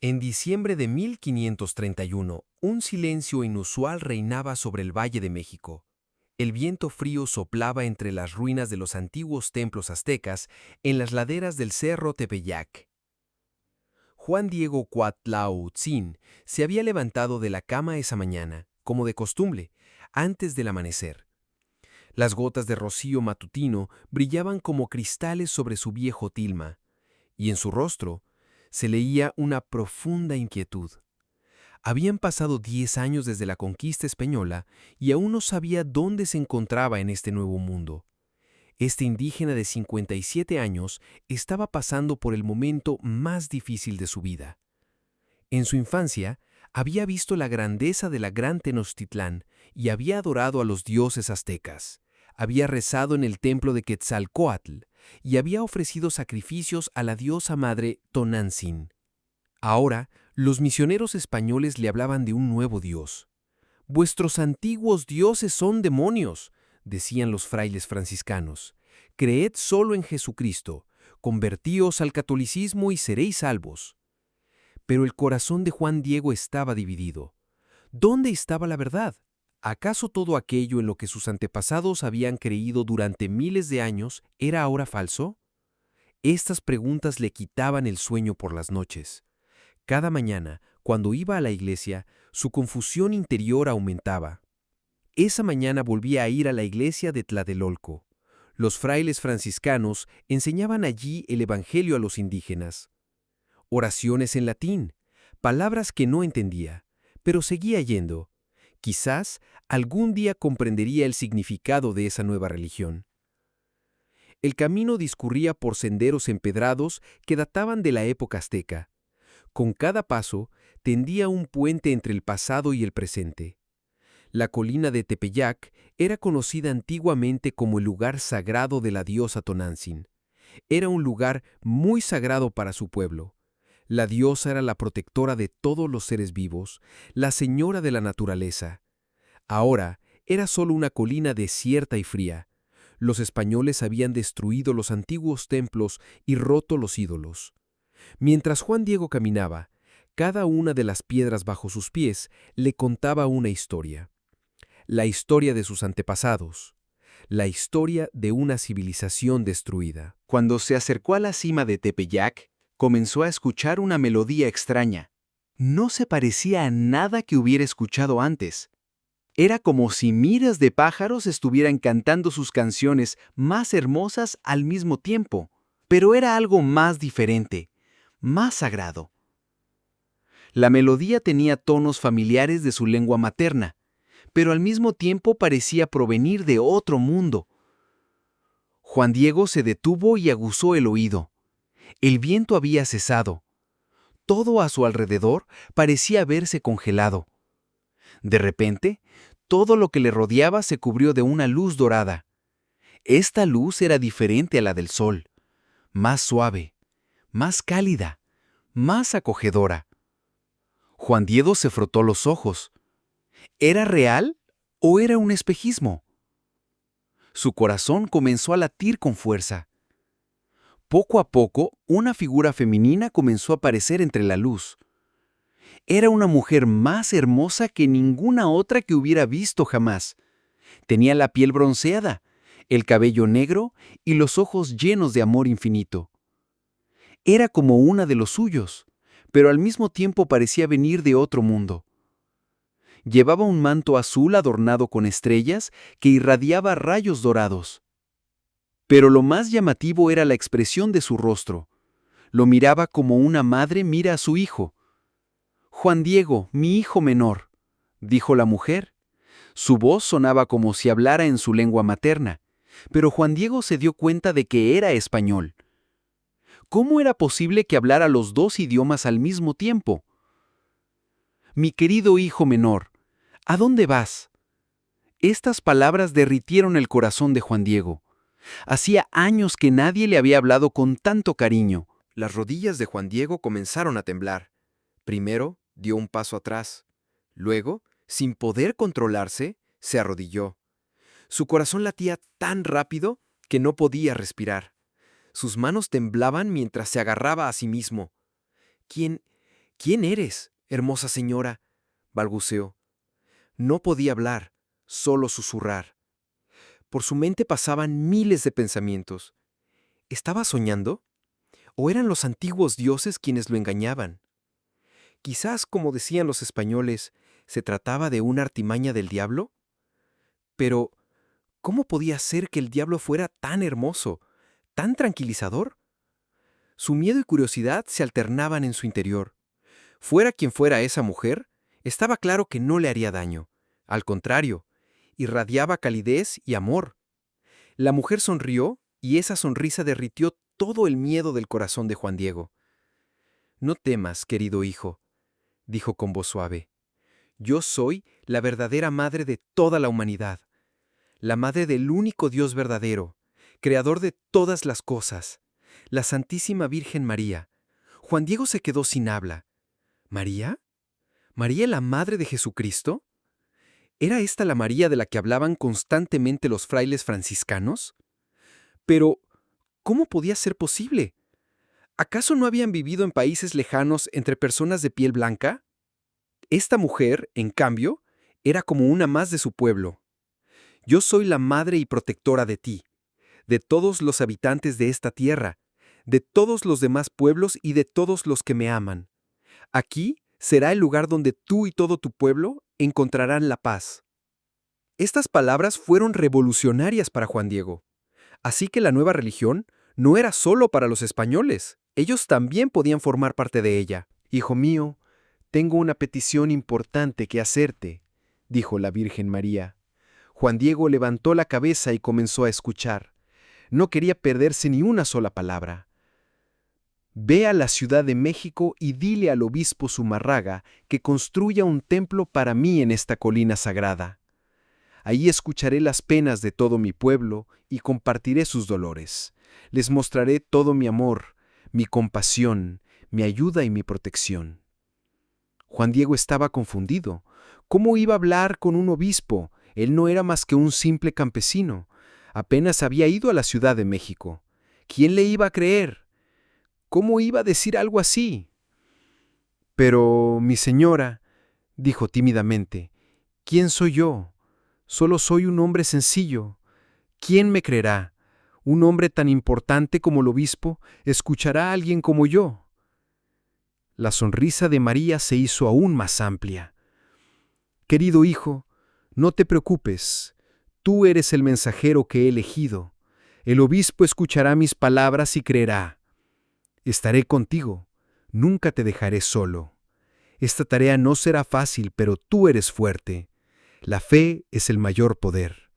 En diciembre de 1531, un silencio inusual reinaba sobre el Valle de México. El viento frío soplaba entre las ruinas de los antiguos templos aztecas en las laderas del Cerro Tepeyac. Juan Diego Cuatlauhtzin se había levantado de la cama esa mañana, como de costumbre, antes del amanecer. Las gotas de rocío matutino brillaban como cristales sobre su viejo tilma, y en su rostro se leía una profunda inquietud. Habían pasado 10 años desde la conquista española y aún no sabía dónde se encontraba en este nuevo mundo. Este indígena de 57 años estaba pasando por el momento más difícil de su vida. En su infancia, había visto la grandeza de la gran Tenochtitlán y había adorado a los dioses aztecas. Había rezado en el templo de Quetzalcóatl y había ofrecido sacrificios a la diosa madre Tonantzin. Ahora, los misioneros españoles le hablaban de un nuevo dios. «Vuestros antiguos dioses son demonios», decían los frailes franciscanos. «Creed solo en Jesucristo, convertíos al catolicismo y seréis salvos». Pero el corazón de Juan Diego estaba dividido. ¿Dónde estaba la verdad? ¿Acaso todo aquello en lo que sus antepasados habían creído durante miles de años era ahora falso? Estas preguntas le quitaban el sueño por las noches. Cada mañana, cuando iba a la iglesia, su confusión interior aumentaba. Esa mañana volvía a ir a la iglesia de Tlatelolco. Los frailes franciscanos enseñaban allí el evangelio a los indígenas. Oraciones en latín, palabras que no entendía, pero seguía yendo. Quizás algún día comprendería el significado de esa nueva religión. El camino discurría por senderos empedrados que databan de la época azteca. Con cada paso tendía un puente entre el pasado y el presente. La colina de Tepeyac era conocida antiguamente como el lugar sagrado de la diosa Tonantzin. Era un lugar muy sagrado para su pueblo. La diosa era la protectora de todos los seres vivos, la señora de la naturaleza. Ahora era solo una colina desierta y fría. Los españoles habían destruido los antiguos templos y roto los ídolos. Mientras Juan Diego caminaba, cada una de las piedras bajo sus pies le contaba una historia. La historia de sus antepasados, la historia de una civilización destruida. Cuando se acercó a la cima de Tepeyac, comenzó a escuchar una melodía extraña. No se parecía a nada que hubiera escuchado antes. Era como si miles de pájaros estuvieran cantando sus canciones más hermosas al mismo tiempo, pero era algo más diferente, más sagrado. La melodía tenía tonos familiares de su lengua materna, pero al mismo tiempo parecía provenir de otro mundo. Juan Diego se detuvo y aguzó el oído. El viento había cesado. Todo a su alrededor parecía haberse congelado. De repente, todo lo que le rodeaba se cubrió de una luz dorada. Esta luz era diferente a la del sol, más suave, más cálida, más acogedora. Juan Diego se frotó los ojos. ¿Era real o era un espejismo? Su corazón comenzó a latir con fuerza. Poco a poco, una figura femenina comenzó a aparecer entre la luz. Era una mujer más hermosa que ninguna otra que hubiera visto jamás. Tenía la piel bronceada, el cabello negro y los ojos llenos de amor infinito. Era como una de los suyos, pero al mismo tiempo parecía venir de otro mundo. Llevaba un manto azul adornado con estrellas que irradiaba rayos dorados. Pero lo más llamativo era la expresión de su rostro. Lo miraba como una madre mira a su hijo. «Juan Diego, mi hijo menor», dijo la mujer. Su voz sonaba como si hablara en su lengua materna, pero Juan Diego se dio cuenta de que era español. ¿Cómo era posible que hablara los dos idiomas al mismo tiempo? «Mi querido hijo menor, ¿a dónde vas?». Estas palabras derritieron el corazón de Juan Diego. Hacía años que nadie le había hablado con tanto cariño. Las rodillas de Juan Diego comenzaron a temblar. Primero dio un paso atrás. Luego, sin poder controlarse, se arrodilló. Su corazón latía tan rápido que no podía respirar. Sus manos temblaban mientras se agarraba a sí mismo. ¿Quién «¿Quién eres, hermosa señora?», balbuceó. No podía hablar, solo susurrar. Por su mente pasaban miles de pensamientos. ¿Estaba soñando? ¿O eran los antiguos dioses quienes lo engañaban? Quizás, como decían los españoles, ¿se trataba de una artimaña del diablo? Pero, ¿cómo podía ser que el diablo fuera tan hermoso, tan tranquilizador? Su miedo y curiosidad se alternaban en su interior. Fuera quien fuera esa mujer, estaba claro que no le haría daño. Al contrario, irradiaba calidez y amor. La mujer sonrió y esa sonrisa derritió todo el miedo del corazón de Juan Diego. «No temas, querido hijo», dijo con voz suave. «Yo soy la verdadera madre de toda la humanidad, la madre del único Dios verdadero, creador de todas las cosas, la Santísima Virgen María». Juan Diego se quedó sin habla. ¿María? ¿María la madre de Jesucristo? ¿Era esta la María de la que hablaban constantemente los frailes franciscanos? Pero, ¿cómo podía ser posible? ¿Acaso no habían vivido en países lejanos entre personas de piel blanca? Esta mujer, en cambio, era como una más de su pueblo. «Yo soy la madre y protectora de ti, de todos los habitantes de esta tierra, de todos los demás pueblos y de todos los que me aman. Aquí será el lugar donde tú y todo tu pueblo encontrarán la paz». Estas palabras fueron revolucionarias para Juan Diego. Así que la nueva religión no era solo para los españoles, ellos también podían formar parte de ella. «Hijo mío, tengo una petición importante que hacerte», dijo la Virgen María. Juan Diego levantó la cabeza y comenzó a escuchar. No quería perderse ni una sola palabra. «Ve a la Ciudad de México y dile al obispo Zumarraga que construya un templo para mí en esta colina sagrada. Ahí escucharé las penas de todo mi pueblo y compartiré sus dolores. Les mostraré todo mi amor, mi compasión, mi ayuda y mi protección». Juan Diego estaba confundido. ¿Cómo iba a hablar con un obispo? Él no era más que un simple campesino. Apenas había ido a la Ciudad de México. ¿Quién le iba a creer? ¿Cómo iba a decir algo así? «Pero, mi señora», dijo tímidamente, «¿quién soy yo? Solo soy un hombre sencillo. ¿Quién me creerá? ¿Un hombre tan importante como el obispo escuchará a alguien como yo?» La sonrisa de María se hizo aún más amplia. «Querido hijo, no te preocupes. Tú eres el mensajero que he elegido. El obispo escuchará mis palabras y creerá. Estaré contigo. Nunca te dejaré solo. Esta tarea no será fácil, pero tú eres fuerte. La fe es el mayor poder».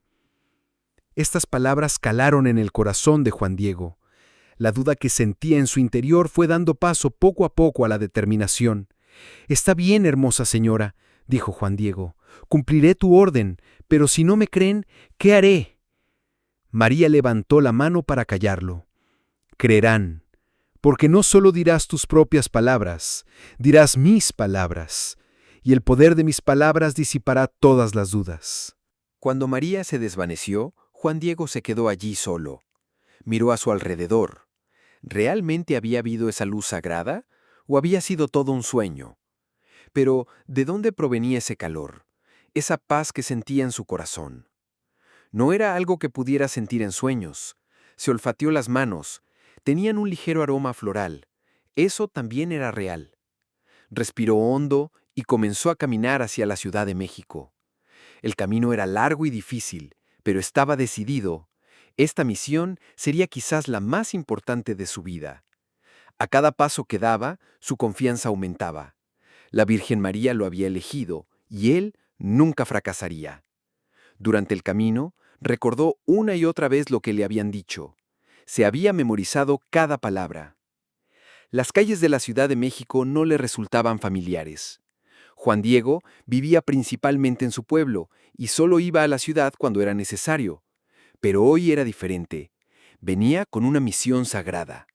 Estas palabras calaron en el corazón de Juan Diego. La duda que sentía en su interior fue dando paso poco a poco a la determinación. «Está bien, hermosa señora», dijo Juan Diego. «Cumpliré tu orden, pero si no me creen, ¿qué haré?». María levantó la mano para callarlo. «Creerán, porque no solo dirás tus propias palabras, dirás mis palabras, y el poder de mis palabras disipará todas las dudas». Cuando María se desvaneció, Juan Diego se quedó allí solo. Miró a su alrededor. ¿Realmente había habido esa luz sagrada o había sido todo un sueño? Pero, ¿de dónde provenía ese calor, esa paz que sentía en su corazón? No era algo que pudiera sentir en sueños. Se olfateó las manos. Tenían un ligero aroma floral. Eso también era real. Respiró hondo y comenzó a caminar hacia la Ciudad de México. El camino era largo y difícil, pero estaba decidido. Esta misión sería quizás la más importante de su vida. A cada paso que daba, su confianza aumentaba. La Virgen María lo había elegido y él nunca fracasaría. Durante el camino, recordó una y otra vez lo que le habían dicho. Se había memorizado cada palabra. Las calles de la Ciudad de México no le resultaban familiares. Juan Diego vivía principalmente en su pueblo y solo iba a la ciudad cuando era necesario. Pero hoy era diferente. Venía con una misión sagrada.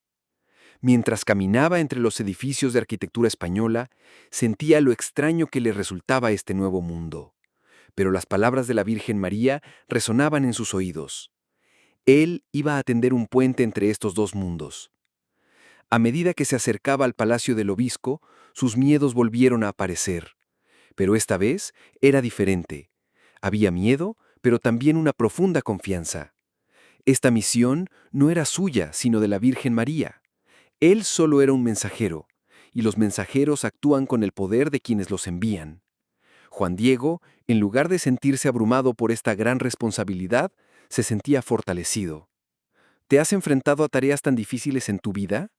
Mientras caminaba entre los edificios de arquitectura española, sentía lo extraño que le resultaba este nuevo mundo. Pero las palabras de la Virgen María resonaban en sus oídos. Él iba a tender un puente entre estos dos mundos. A medida que se acercaba al palacio del obispo, sus miedos volvieron a aparecer. Pero esta vez era diferente. Había miedo, pero también una profunda confianza. Esta misión no era suya, sino de la Virgen María. Él solo era un mensajero, y los mensajeros actúan con el poder de quienes los envían. Juan Diego, en lugar de sentirse abrumado por esta gran responsabilidad, se sentía fortalecido. ¿Te has enfrentado a tareas tan difíciles en tu vida?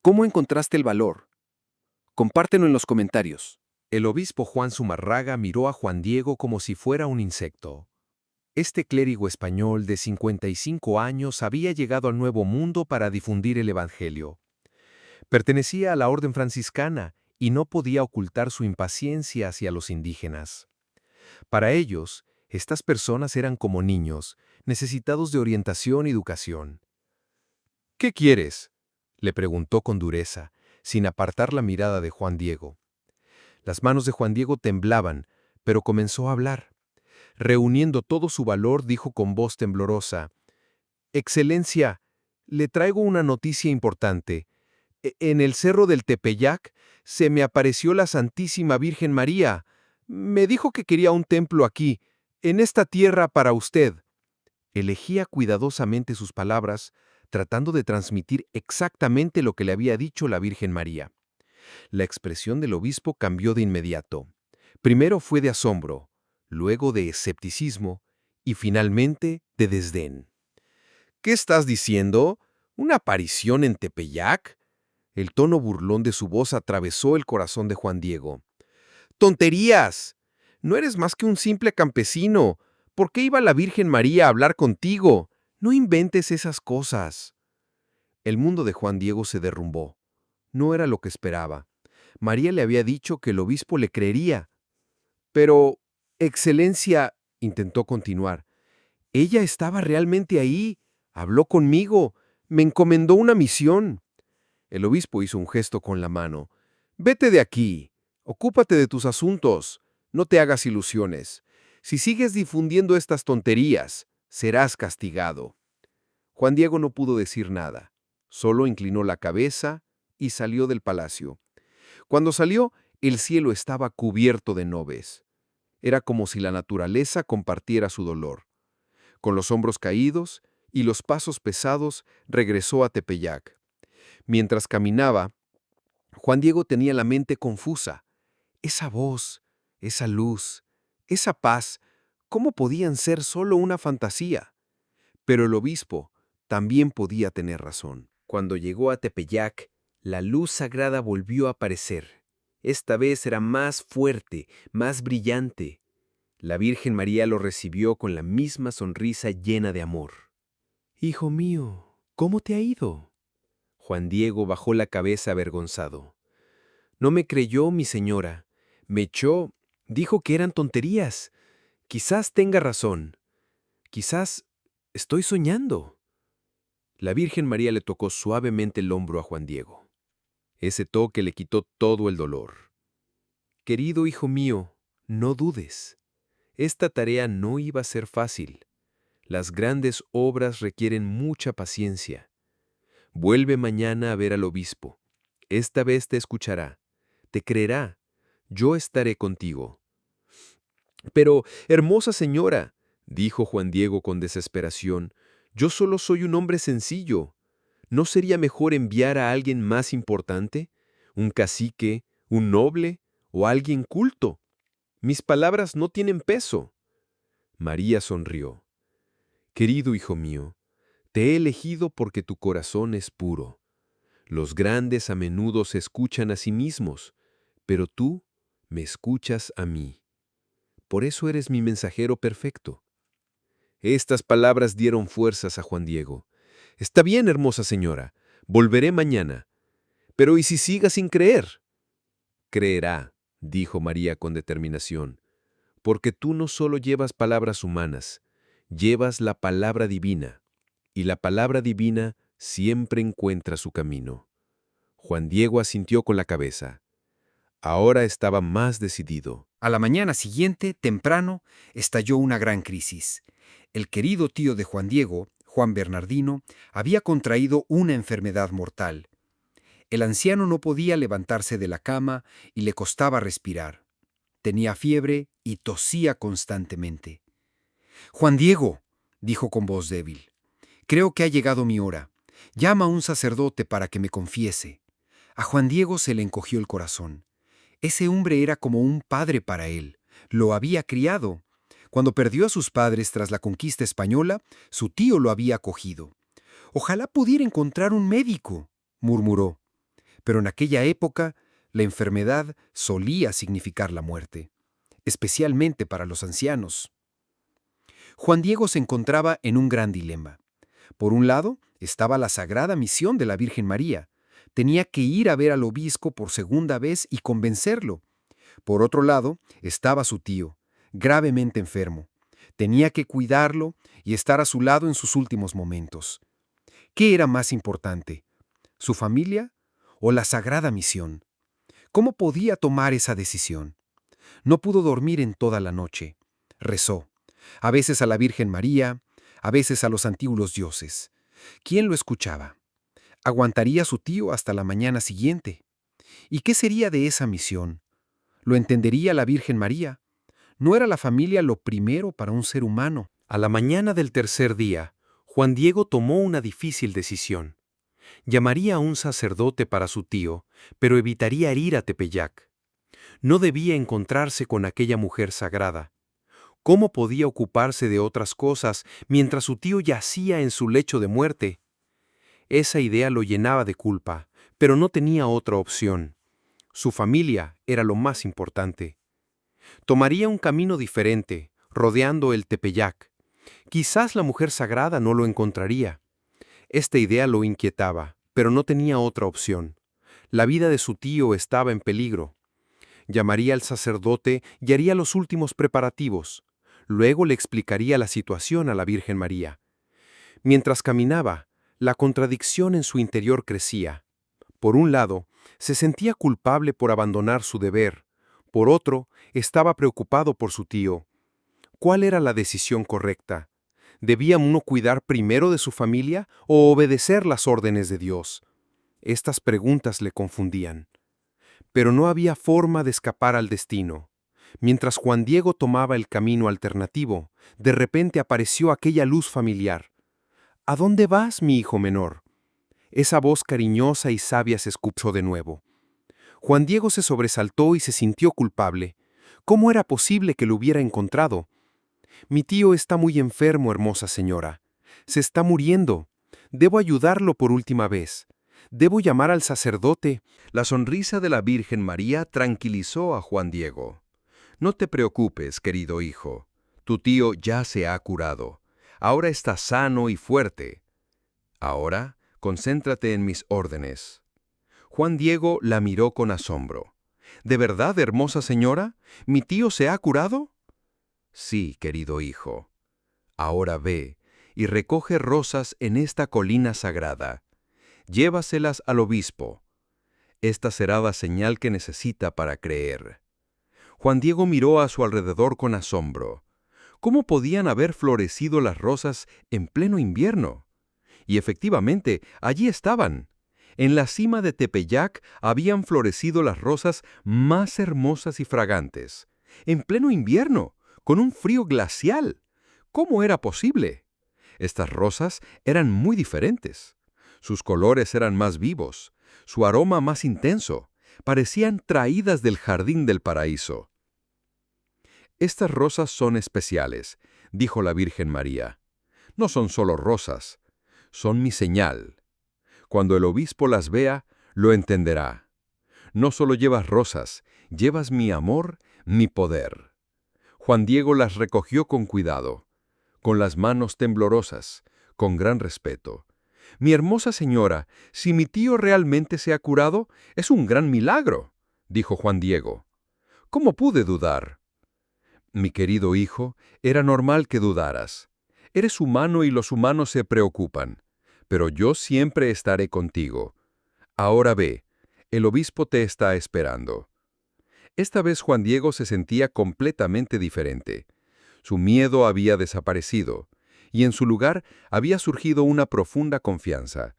¿Cómo encontraste el valor? Compártelo en los comentarios. El obispo Juan Zumarraga miró a Juan Diego como si fuera un insecto. Este clérigo español de 55 años había llegado al Nuevo Mundo para difundir el Evangelio. Pertenecía a la orden franciscana y no podía ocultar su impaciencia hacia los indígenas. Para ellos, estas personas eran como niños, necesitados de orientación y educación. ¿Qué quieres?, le preguntó con dureza, sin apartar la mirada de Juan Diego. Las manos de Juan Diego temblaban, pero comenzó a hablar. Reuniendo todo su valor, dijo con voz temblorosa: «Excelencia, le traigo una noticia importante. En el cerro del Tepeyac se me apareció la Santísima Virgen María. Me dijo que quería un templo aquí, en esta tierra para usted». Elegía cuidadosamente sus palabras, tratando de transmitir exactamente lo que le había dicho la Virgen María. La expresión del obispo cambió de inmediato. Primero fue de asombro, luego de escepticismo y finalmente de desdén. «¿Qué estás diciendo? ¿Una aparición en Tepeyac?». El tono burlón de su voz atravesó el corazón de Juan Diego. «¡Tonterías! No eres más que un simple campesino. ¿Por qué iba la Virgen María a hablar contigo? No inventes esas cosas». El mundo de Juan Diego se derrumbó. No era lo que esperaba. María le había dicho que el obispo le creería. «Pero, Excelencia», intentó continuar, «ella estaba realmente ahí, habló conmigo, me encomendó una misión». El obispo hizo un gesto con la mano. «Vete de aquí, ocúpate de tus asuntos, no te hagas ilusiones. Si sigues difundiendo estas tonterías, serás castigado». Juan Diego no pudo decir nada, solo inclinó la cabeza y salió del palacio. Cuando salió, el cielo estaba cubierto de nubes. Era como si la naturaleza compartiera su dolor. Con los hombros caídos y los pasos pesados, regresó a Tepeyac. Mientras caminaba, Juan Diego tenía la mente confusa. Esa voz, esa luz, esa paz, ¿cómo podían ser solo una fantasía? Pero el obispo también podía tener razón. Cuando llegó a Tepeyac, la luz sagrada volvió a aparecer. Esta vez era más fuerte, más brillante. La Virgen María lo recibió con la misma sonrisa llena de amor. «Hijo mío, ¿cómo te ha ido?». Juan Diego bajó la cabeza avergonzado. «No me creyó, mi señora. Me echó, dijo que eran tonterías. Quizás tenga razón. Quizás estoy soñando». La Virgen María le tocó suavemente el hombro a Juan Diego. Ese toque le quitó todo el dolor. «Querido hijo mío, no dudes. Esta tarea no iba a ser fácil. Las grandes obras requieren mucha paciencia. Vuelve mañana a ver al obispo. Esta vez te escuchará, te creerá. Yo estaré contigo». «Pero, hermosa señora», dijo Juan Diego con desesperación, «yo solo soy un hombre sencillo. ¿No sería mejor enviar a alguien más importante? ¿Un cacique, un noble o alguien culto? Mis palabras no tienen peso». María sonrió. «Querido hijo mío, te he elegido porque tu corazón es puro. Los grandes a menudo se escuchan a sí mismos, pero tú me escuchas a mí. Por eso eres mi mensajero perfecto». Estas palabras dieron fuerzas a Juan Diego. «Está bien, hermosa señora, volveré mañana. Pero ¿y si siga sin creer?». «Creerá», dijo María con determinación, «porque tú no solo llevas palabras humanas, llevas la palabra divina, y la palabra divina siempre encuentra su camino». Juan Diego asintió con la cabeza. Ahora estaba más decidido. A la mañana siguiente, temprano, estalló una gran crisis. El querido tío de Juan Diego, Juan Bernardino, había contraído una enfermedad mortal. El anciano no podía levantarse de la cama y le costaba respirar. Tenía fiebre y tosía constantemente. «Juan Diego», dijo con voz débil, «creo que ha llegado mi hora. Llama a un sacerdote para que me confiese». A Juan Diego se le encogió el corazón. Ese hombre era como un padre para él. Lo había criado. Cuando perdió a sus padres tras la conquista española, su tío lo había acogido. «Ojalá pudiera encontrar un médico», murmuró. Pero en aquella época, la enfermedad solía significar la muerte, especialmente para los ancianos. Juan Diego se encontraba en un gran dilema. Por un lado, estaba la sagrada misión de la Virgen María. Tenía que ir a ver al obispo por segunda vez y convencerlo. Por otro lado, estaba su tío, gravemente enfermo. Tenía que cuidarlo y estar a su lado en sus últimos momentos. ¿Qué era más importante? ¿Su familia o la sagrada misión? ¿Cómo podía tomar esa decisión? No pudo dormir en toda la noche. Rezó, a veces a la Virgen María, a veces a los antiguos dioses. ¿Quién lo escuchaba? ¿Aguantaría su tío hasta la mañana siguiente? ¿Y qué sería de esa misión? ¿Lo entendería la Virgen María? ¿No era la familia lo primero para un ser humano? A la mañana del tercer día, Juan Diego tomó una difícil decisión. Llamaría a un sacerdote para su tío, pero evitaría herir a Tepeyac. No debía encontrarse con aquella mujer sagrada. ¿Cómo podía ocuparse de otras cosas mientras su tío yacía en su lecho de muerte? Esa idea lo llenaba de culpa, pero no tenía otra opción. Su familia era lo más importante. Tomaría un camino diferente, rodeando el Tepeyac. Quizás la mujer sagrada no lo encontraría. Esta idea lo inquietaba, pero no tenía otra opción. La vida de su tío estaba en peligro. Llamaría al sacerdote y haría los últimos preparativos. Luego le explicaría la situación a la Virgen María. Mientras caminaba, la contradicción en su interior crecía. Por un lado, se sentía culpable por abandonar su deber. Por otro, estaba preocupado por su tío. ¿Cuál era la decisión correcta? ¿Debía uno cuidar primero de su familia o obedecer las órdenes de Dios? Estas preguntas le confundían. Pero no había forma de escapar al destino. Mientras Juan Diego tomaba el camino alternativo, de repente apareció aquella luz familiar. «¿A dónde vas, mi hijo menor?». Esa voz cariñosa y sabia se escuchó de nuevo. Juan Diego se sobresaltó y se sintió culpable. ¿Cómo era posible que lo hubiera encontrado? «Mi tío está muy enfermo, hermosa señora. Se está muriendo. Debo ayudarlo por última vez. Debo llamar al sacerdote». La sonrisa de la Virgen María tranquilizó a Juan Diego. «No te preocupes, querido hijo. Tu tío ya se ha curado. Ahora está sano y fuerte. Ahora, concéntrate en mis órdenes». Juan Diego la miró con asombro. «¿De verdad, hermosa señora? ¿Mi tío se ha curado?». «Sí, querido hijo. Ahora ve y recoge rosas en esta colina sagrada. Llévaselas al obispo. Esta será la señal que necesita para creer». Juan Diego miró a su alrededor con asombro. ¿Cómo podían haber florecido las rosas en pleno invierno? Y efectivamente, allí estaban. En la cima de Tepeyac habían florecido las rosas más hermosas y fragantes. En pleno invierno, con un frío glacial. ¿Cómo era posible? Estas rosas eran muy diferentes. Sus colores eran más vivos, su aroma más intenso. Parecían traídas del jardín del paraíso. «Estas rosas son especiales», dijo la Virgen María. «No son solo rosas, son mi señal. Cuando el obispo las vea, lo entenderá. No solo llevas rosas, llevas mi amor, mi poder». Juan Diego las recogió con cuidado, con las manos temblorosas, con gran respeto. «Mi hermosa señora, si mi tío realmente se ha curado, es un gran milagro», dijo Juan Diego. «¿Cómo pude dudar?». «Mi querido hijo, era normal que dudaras. Eres humano y los humanos se preocupan, pero yo siempre estaré contigo. Ahora ve, el obispo te está esperando». Esta vez Juan Diego se sentía completamente diferente. Su miedo había desaparecido, y en su lugar había surgido una profunda confianza.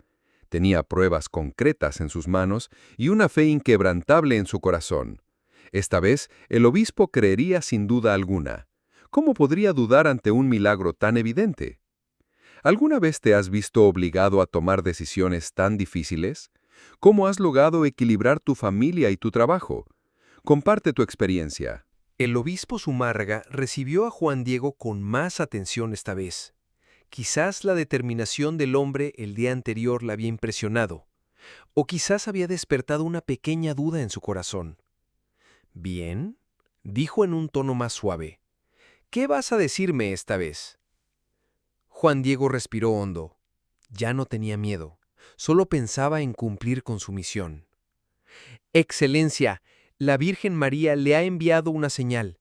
Tenía pruebas concretas en sus manos y una fe inquebrantable en su corazón. Esta vez, el obispo creería sin duda alguna. ¿Cómo podría dudar ante un milagro tan evidente? ¿Alguna vez te has visto obligado a tomar decisiones tan difíciles? ¿Cómo has logrado equilibrar tu familia y tu trabajo? Comparte tu experiencia. El obispo Zumárraga recibió a Juan Diego con más atención esta vez. Quizás la determinación del hombre el día anterior la había impresionado, o quizás había despertado una pequeña duda en su corazón. «Bien», dijo en un tono más suave. «¿Qué vas a decirme esta vez?» Juan Diego respiró hondo. Ya no tenía miedo, solo pensaba en cumplir con su misión. «Excelencia, la Virgen María le ha enviado una señal.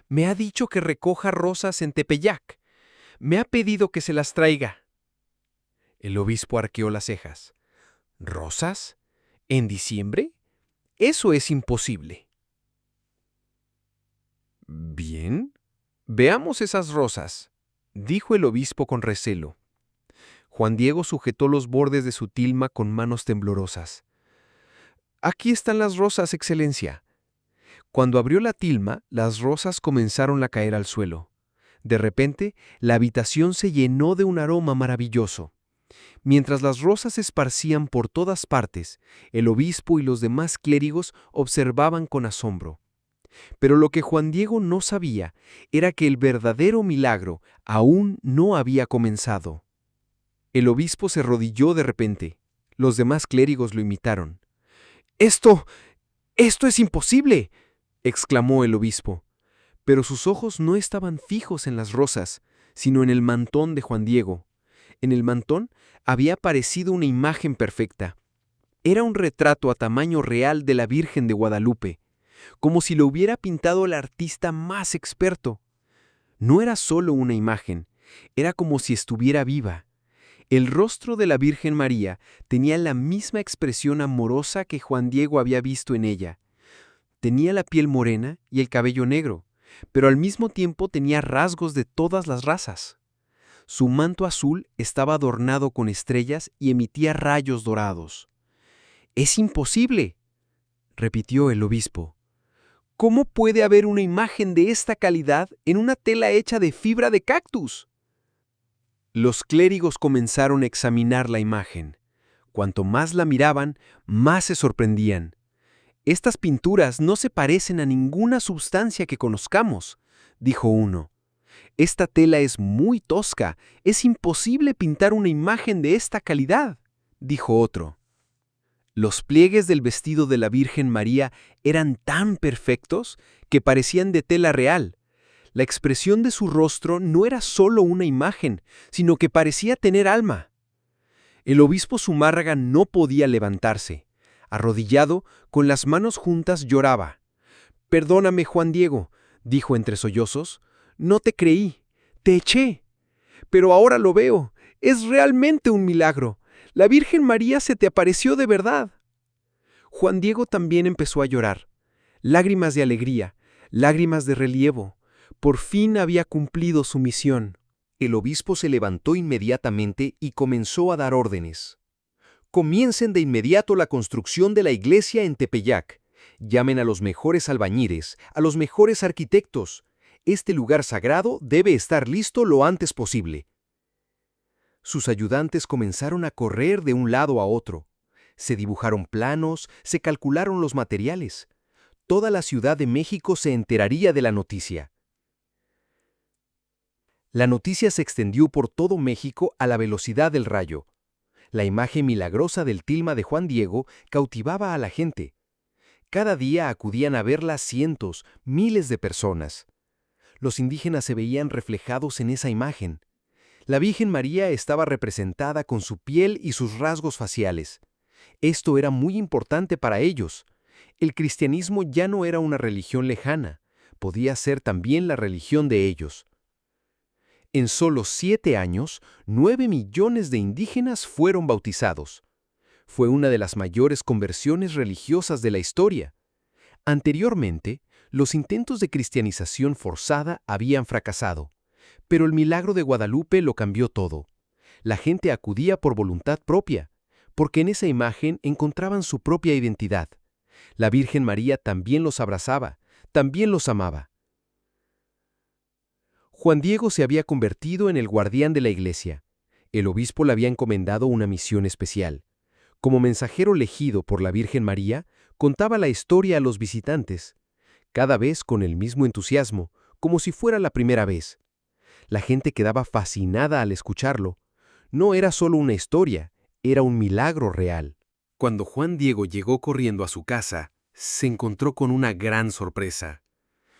Me ha dicho que recoja rosas en Tepeyac. Me ha pedido que se las traiga». El obispo arqueó las cejas. «¿Rosas? ¿En diciembre? Eso es imposible». «Bien, veamos esas rosas», dijo el obispo con recelo. Juan Diego sujetó los bordes de su tilma con manos temblorosas. «Aquí están las rosas, excelencia». Cuando abrió la tilma, las rosas comenzaron a caer al suelo. De repente, la habitación se llenó de un aroma maravilloso. Mientras las rosas se esparcían por todas partes, el obispo y los demás clérigos observaban con asombro. Pero lo que Juan Diego no sabía era que el verdadero milagro aún no había comenzado. El obispo se arrodilló de repente. Los demás clérigos lo imitaron. «¡Esto es imposible!», exclamó el obispo. Pero sus ojos no estaban fijos en las rosas, sino en el mantón de Juan Diego. En el mantón había aparecido una imagen perfecta. Era un retrato a tamaño real de la Virgen de Guadalupe, como si lo hubiera pintado el artista más experto. No era solo una imagen, era como si estuviera viva. El rostro de la Virgen María tenía la misma expresión amorosa que Juan Diego había visto en ella. Tenía la piel morena y el cabello negro, pero al mismo tiempo tenía rasgos de todas las razas. Su manto azul estaba adornado con estrellas y emitía rayos dorados. «¡Es imposible!», repitió el obispo. «¿Cómo puede haber una imagen de esta calidad en una tela hecha de fibra de cactus?». Los clérigos comenzaron a examinar la imagen. Cuanto más la miraban, más se sorprendían. «Estas pinturas no se parecen a ninguna sustancia que conozcamos», dijo uno. «Esta tela es muy tosca. Es imposible pintar una imagen de esta calidad», dijo otro. Los pliegues del vestido de la Virgen María eran tan perfectos que parecían de tela real. La expresión de su rostro no era solo una imagen, sino que parecía tener alma. El obispo Zumárraga no podía levantarse. Arrodillado, con las manos juntas, lloraba. «Perdóname, Juan Diego», dijo entre sollozos. «No te creí. Te eché. Pero ahora lo veo. Es realmente un milagro. La Virgen María se te apareció de verdad». Juan Diego también empezó a llorar. Lágrimas de alegría, lágrimas de relievo. Por fin había cumplido su misión. El obispo se levantó inmediatamente y comenzó a dar órdenes. «Comiencen de inmediato la construcción de la iglesia en Tepeyac. Llamen a los mejores albañiles, a los mejores arquitectos. Este lugar sagrado debe estar listo lo antes posible». Sus ayudantes comenzaron a correr de un lado a otro. Se dibujaron planos, se calcularon los materiales. Toda la Ciudad de México se enteraría de la noticia. La noticia se extendió por todo México a la velocidad del rayo. La imagen milagrosa del tilma de Juan Diego cautivaba a la gente. Cada día acudían a verla cientos, miles de personas. Los indígenas se veían reflejados en esa imagen. La Virgen María estaba representada con su piel y sus rasgos faciales. Esto era muy importante para ellos. El cristianismo ya no era una religión lejana, podía ser también la religión de ellos. En solo 7 años, 9 millones de indígenas fueron bautizados. Fue una de las mayores conversiones religiosas de la historia. Anteriormente, los intentos de cristianización forzada habían fracasado, pero el milagro de Guadalupe lo cambió todo. La gente acudía por voluntad propia. porque en esa imagen encontraban su propia identidad. La Virgen María también los abrazaba, también los amaba. Juan Diego se había convertido en el guardián de la iglesia. El obispo le había encomendado una misión especial. Como mensajero elegido por la Virgen María, contaba la historia a los visitantes, cada vez con el mismo entusiasmo, como si fuera la primera vez. La gente quedaba fascinada al escucharlo. No era solo una historia, era un milagro real. Cuando Juan Diego llegó corriendo a su casa, se encontró con una gran sorpresa.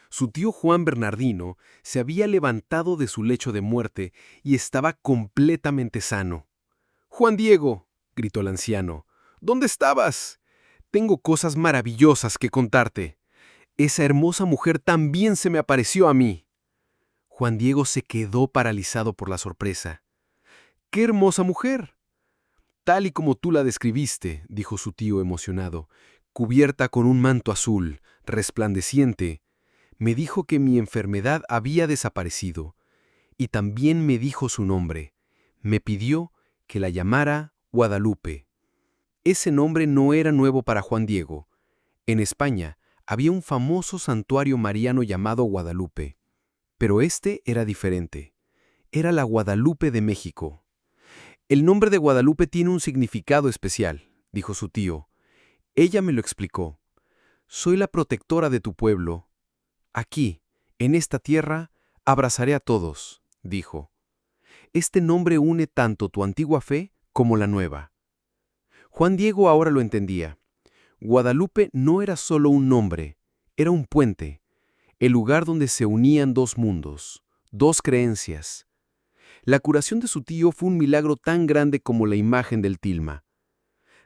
Su tío Juan Bernardino se había levantado de su lecho de muerte y estaba completamente sano. «Juan Diego», gritó el anciano, «¿dónde estabas? Tengo cosas maravillosas que contarte. Esa hermosa mujer también se me apareció a mí». Juan Diego se quedó paralizado por la sorpresa. «¿Qué hermosa mujer?» «Tal y como tú la describiste», dijo su tío emocionado, «cubierta con un manto azul, resplandeciente. Me dijo que mi enfermedad había desaparecido, y también me dijo su nombre. Me pidió que la llamara Guadalupe». Ese nombre no era nuevo para Juan Diego. En España había un famoso santuario mariano llamado Guadalupe, pero este era diferente. Era la Guadalupe de México. «El nombre de Guadalupe tiene un significado especial», dijo su tío. «Ella me lo explicó. Soy la protectora de tu pueblo. Aquí, en esta tierra, abrazaré a todos», dijo. «Este nombre une tanto tu antigua fe como la nueva». Juan Diego ahora lo entendía. Guadalupe no era solo un nombre, era un puente, el lugar donde se unían dos mundos, dos creencias. La curación de su tío fue un milagro tan grande como la imagen del tilma.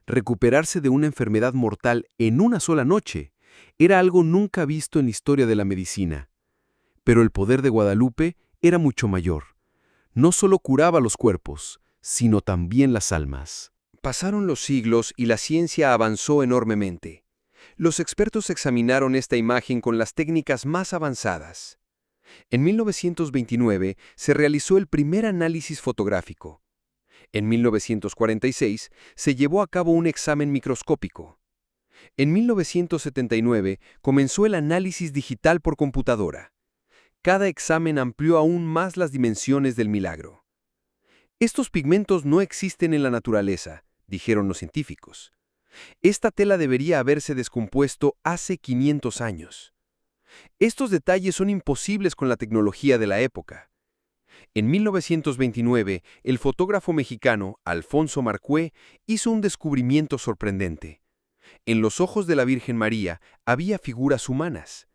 Recuperarse de una enfermedad mortal en una sola noche era algo nunca visto en la historia de la medicina. Pero el poder de Guadalupe era mucho mayor. No solo curaba los cuerpos, sino también las almas. Pasaron los siglos y la ciencia avanzó enormemente. Los expertos examinaron esta imagen con las técnicas más avanzadas. En 1929 se realizó el primer análisis fotográfico. En 1946 se llevó a cabo un examen microscópico. En 1979 comenzó el análisis digital por computadora. Cada examen amplió aún más las dimensiones del milagro. «Estos pigmentos no existen en la naturaleza», dijeron los científicos. «Esta tela debería haberse descompuesto hace 500 años. Estos detalles son imposibles con la tecnología de la época». En 1929, el fotógrafo mexicano Alfonso Marcué hizo un descubrimiento sorprendente. En los ojos de la Virgen María había figuras humanas.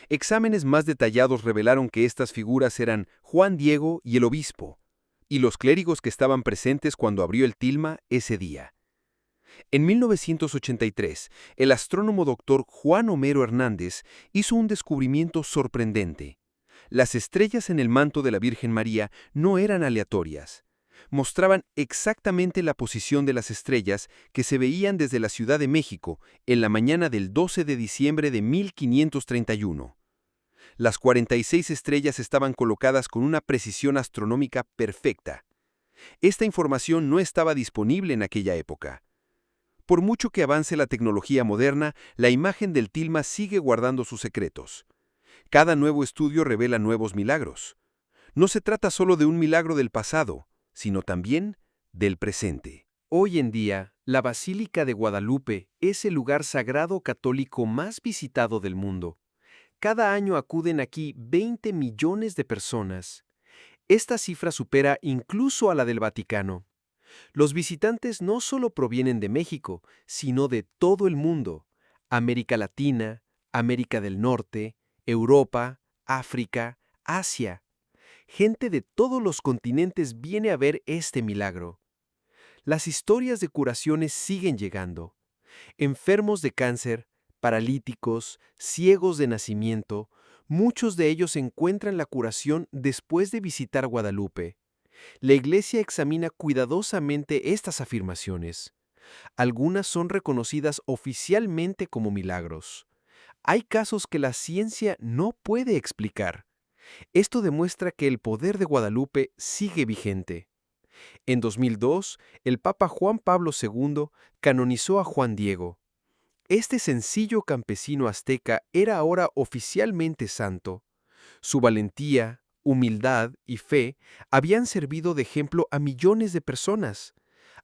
Exámenes más detallados revelaron que estas figuras eran Juan Diego y el obispo, y los clérigos que estaban presentes cuando abrió el tilma ese día. En 1983, el astrónomo doctor Juan Homero Hernández hizo un descubrimiento sorprendente. Las estrellas en el manto de la Virgen María no eran aleatorias. Mostraban exactamente la posición de las estrellas que se veían desde la Ciudad de México en la mañana del 12 de diciembre de 1531. Las 46 estrellas estaban colocadas con una precisión astronómica perfecta. Esta información no estaba disponible en aquella época. Por mucho que avance la tecnología moderna, la imagen del tilma sigue guardando sus secretos. Cada nuevo estudio revela nuevos milagros. No se trata solo de un milagro del pasado, sino también del presente. Hoy en día, la Basílica de Guadalupe es el lugar sagrado católico más visitado del mundo. Cada año acuden aquí 20 millones de personas. Esta cifra supera incluso a la del Vaticano. Los visitantes no solo provienen de México, sino de todo el mundo: América Latina, América del Norte, Europa, África, Asia. Gente de todos los continentes viene a ver este milagro. Las historias de curaciones siguen llegando. Enfermos de cáncer, paralíticos, ciegos de nacimiento, muchos de ellos encuentran la curación después de visitar Guadalupe. La Iglesia examina cuidadosamente estas afirmaciones. Algunas son reconocidas oficialmente como milagros. Hay casos que la ciencia no puede explicar. Esto demuestra que el poder de Guadalupe sigue vigente. En 2002, el Papa Juan Pablo II canonizó a Juan Diego. Este sencillo campesino azteca era ahora oficialmente santo. Su valentía, humildad y fe habían servido de ejemplo a millones de personas.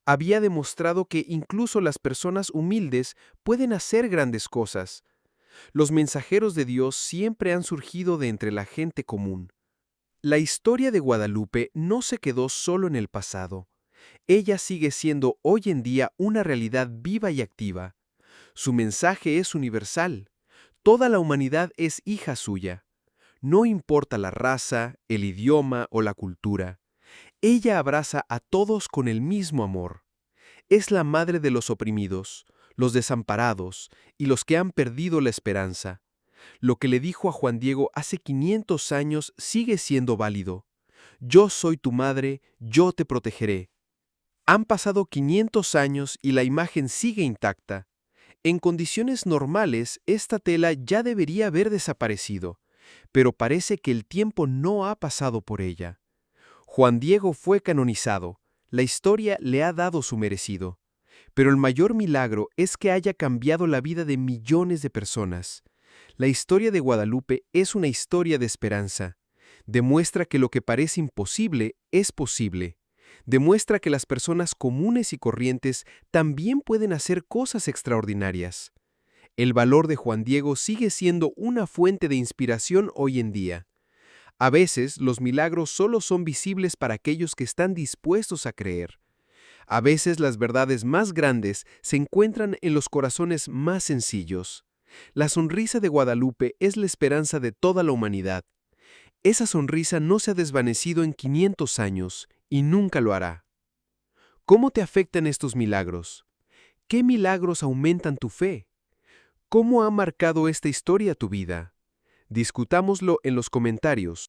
Había demostrado que incluso las personas humildes pueden hacer grandes cosas. Los mensajeros de Dios siempre han surgido de entre la gente común. La historia de Guadalupe no se quedó solo en el pasado. Ella sigue siendo hoy en día una realidad viva y activa. Su mensaje es universal. Toda la humanidad es hija suya. No importa la raza, el idioma o la cultura. Ella abraza a todos con el mismo amor. Es la madre de los oprimidos, los desamparados y los que han perdido la esperanza. Lo que le dijo a Juan Diego hace 500 años sigue siendo válido. Yo soy tu madre, yo te protegeré. Han pasado 500 años y la imagen sigue intacta. En condiciones normales, esta tela ya debería haber desaparecido, pero parece que el tiempo no ha pasado por ella. Juan Diego fue canonizado, la historia le ha dado su merecido, pero el mayor milagro es que haya cambiado la vida de millones de personas. La historia de Guadalupe es una historia de esperanza. Demuestra que lo que parece imposible es posible. Demuestra que las personas comunes y corrientes también pueden hacer cosas extraordinarias. El valor de Juan Diego sigue siendo una fuente de inspiración hoy en día. A veces los milagros solo son visibles para aquellos que están dispuestos a creer. A veces las verdades más grandes se encuentran en los corazones más sencillos. La sonrisa de Guadalupe es la esperanza de toda la humanidad. Esa sonrisa no se ha desvanecido en 500 años y nunca lo hará. ¿Cómo te afectan estos milagros? ¿Qué milagros aumentan tu fe? ¿Cómo ha marcado esta historia tu vida? Discutámoslo en los comentarios.